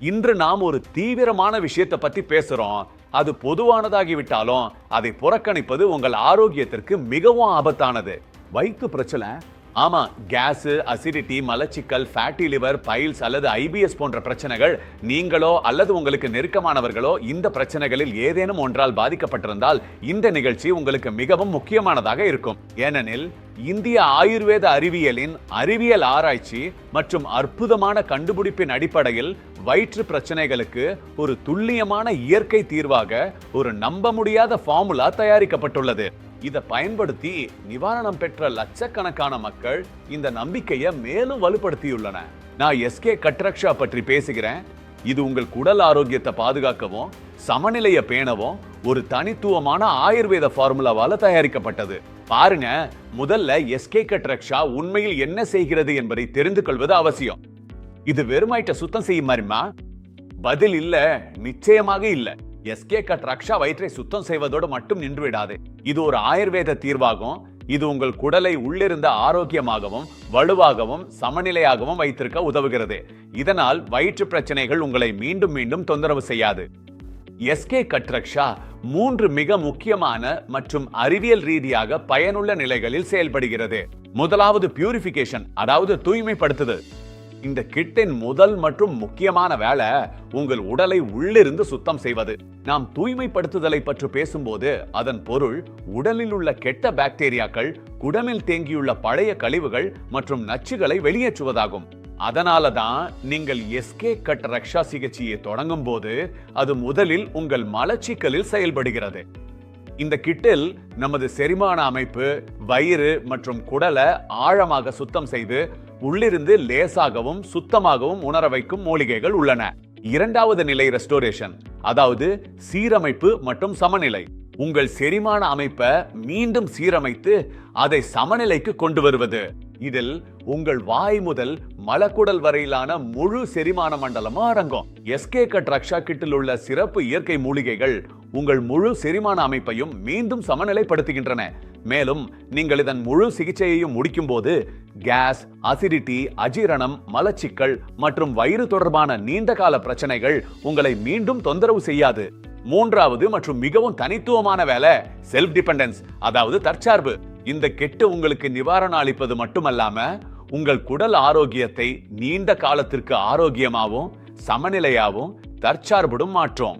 இன்று நாம் ஒரு தீவிரமான விஷயத்தை பத்தி பேசுறோம். அது பொதுவானதாகிவிட்டாலும் அதை புறக்கணிப்பது உங்கள் ஆரோக்கியத்திற்கு மிகவும் ஆபத்தானது. வயிற்று பிரச்சனை. ஆமா, கேஸ், அசிடிட்டி, மலச்சிக்கல், ஃபேட்டி லிவர், பைல்ஸ் அல்லது ஐபிஎஸ் போன்ற பிரச்சனைகள் நீங்களோ அல்லது உங்களுக்கு நெருக்கமானவர்களோ இந்த பிரச்சனைகளில் ஏதேனும் ஒன்றால் பாதிக்கப்பட்டிருந்தால் இந்த நிகழ்ச்சி உங்களுக்கு மிகவும் முக்கியமானதாக இருக்கும். ஏனெனில் இந்திய ஆயுர்வேத அறிவியலின் அறிவியல் ஆராய்ச்சி மற்றும் அற்புதமான கண்டுபிடிப்பின் அடிப்படையில் வயிற்று பிரச்சனைகளுக்கு ஒரு துல்லியமான இயற்கை தீர்வாக ஒரு நம்ப முடியாத ஃபார்முலா தயாரிக்கப்பட்டுள்ளது. இதை பயன்படுத்தி நிவாரணம் பெற்ற லட்சக்கணக்கான மக்கள் இந்த நம்பிக்கையை மேலும் வலுப்படுத்தியுள்ளன. நான் எஸ்கே கட்ரக்ஷா பற்றி பேசுகிறேன். இது உங்கள் குடல் ஆரோக்கியத்தை பாதுகாக்கவும் சமநிலையை பேணவும் ஒரு தனித்துவமான ஆயுர்வேத ஃபார்முலாவால தயாரிக்கப்பட்டது. பாருங்க, முதல்ல எஸ்கே கட்ரக்ஷா உண்மையில் என்ன செய்கிறது என்பதை தெரிந்து கொள்வது அவசியம். இது வெறுமாயிட்ட சுத்தம் செய்யும் மாதிரிமா? பதில் இல்ல, நிச்சயமாக இல்ல. எஸ்கே கட்ரக்ஷா வயிற்றை சுத்தம் செய்வதோடு மட்டும் நின்று விடாது. இது ஒரு ஆயுர்வேத தீர்வாகும். இது உங்கள் குடலை உள்ளிருந்த ஆரோக்கியமாகவும் வலுவாகவும் சமநிலையாகவும் வைத்திருக்க உதவுகிறது. இதனால் வயிற்று பிரச்சனைகள் உங்களை மீண்டும் மீண்டும் தொந்தரவு செய்யாது. எஸ்கே கட்ரக்ஷா 3 மிக முக்கியமான மற்றும் அறிவியல் ரீதியாக பயனுள்ள நிலைகளில் செயல்படுகிறது. முதலாவது பியூரிஃபிகேஷன், அதாவது தூய்மைப்படுத்துதல். இந்த கிட்டின் முதல் மற்றும் முக்கியமான வேலை உங்கள் உடலை உள்ளிருந்து சுத்தம் செய்வது. நாம் தூய்மைப்படுத்துதலை பற்றி பேசும்போது அதன் பொருள் உடலில் உள்ள கெட்ட பாக்டீரியாக்கள், குடலில் தேங்கியுள்ள பழைய கழிவுகள் மற்றும் நச்சுகளை வெளியேற்றுவதாகும். அதனால தான் நீங்கள் எஸ்கே கட்ரக்ஷா சிகிச்சையை தொடங்கும் போது அது முதலில் உங்கள் மலச்சிக்கலில் செயல்படுகிறது. இந்த கிட்டில் நமது செரிமான அமைப்பு, வயிறு மற்றும் குடலை ஆழமாக சுத்தம் செய்து உள்ளிருந்து லேசாகவும் சுத்தமாகவும் உணர வைக்கும் மூலிகைகள் உள்ளன. இரண்டாவது நிலை ரெஸ்டோரேஷன், அதாவது சீரமைப்பு மற்றும் சமநிலை. உங்கள் செரிமான அமைப்பை மீண்டும் சீரமைத்து அதை சமநிலைக்கு கொண்டு வருவது. இதில் உங்கள் வாய் முதல் மலக்குடல் வரையிலான முழு செரிமான மண்டலமும் அடங்கும். எஸ்கே கட்ரக்ஷா கிட்டில் உள்ள சிறப்பு இயற்கை மூலிகைகள் உங்கள் முழு செரிமான அமைப்பையும் மீண்டும் சமநிலைப்படுத்துகின்றன. மேலும் நீங்கள் இதன் முழு சிகிச்சையையும் முடிக்கும் போது கேஸ், அசிடிட்டி, அஜீரணம், மலச்சிக்கல் மற்றும் வயிறு தொடர்பான நீண்ட கால பிரச்சனைகள் உங்களை மீண்டும் தொந்தரவு செய்யாது. மூன்றாவது மற்றும் மிகவும் தனித்துவமான வேலை செல்ஃப் டிபெண்டன்ஸ், அதாவது தற்சார்பு. இந்த கெட்டு உங்களுக்கு நிவாரணம் அளிப்பது மட்டுமல்லாம உங்கள் குடல் ஆரோக்கியத்தை நீண்ட காலத்திற்கு ஆரோக்கியமாகவும் சமநிலையாகவும் தற்சார்புடன் மாற்றும்.